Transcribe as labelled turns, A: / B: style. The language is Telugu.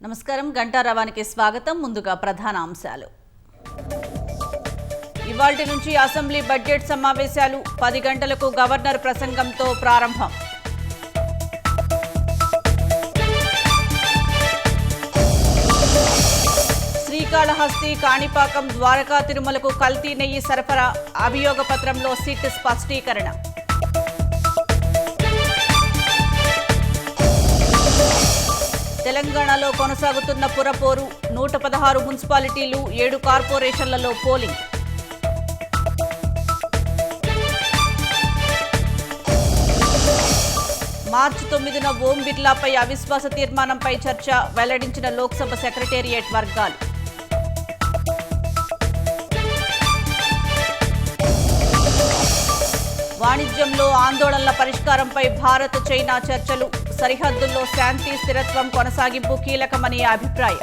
A: నమస్కారం గంటారావానికి స్వాగతం. ముందుగా ప్రధాన అంశాలు. ఇవాల్టి నుంచి అసెంబ్లీ బడ్జెట్ సమావేశాలు 10 గంటలకు గవర్నర్ ప్రసంగంతో ప్రారంభం. శ్రీకాళహస్తి, కాణిపాకం, ద్వారకా, తిరుమలకు కల్తీ నెయ్యి సరఫరా అభియోగ పత్రంలో సిట్ స్పష్టీకరణ. తెలంగాణలో కొనసాగుతున్న పురపోరు, 116 మున్సిపాలిటీలు, 7 కార్పొరేషన్లలో పోలింగ్. మార్చి 9న ఓం బిర్లాపై అవిశ్వాస తీర్మానంపై చర్చ వెల్లడించిన లోక్సభ సెక్రటేరియట్ వర్గాలు. వాణిజ్యంలో ఆందోళనల పరిష్కారంపై భారత్, చైనా చర్చలు. సరిహద్దుల్లో శాంతి స్థిరత్వం కొనసాగింపు కీలకమని అభిప్రాయం.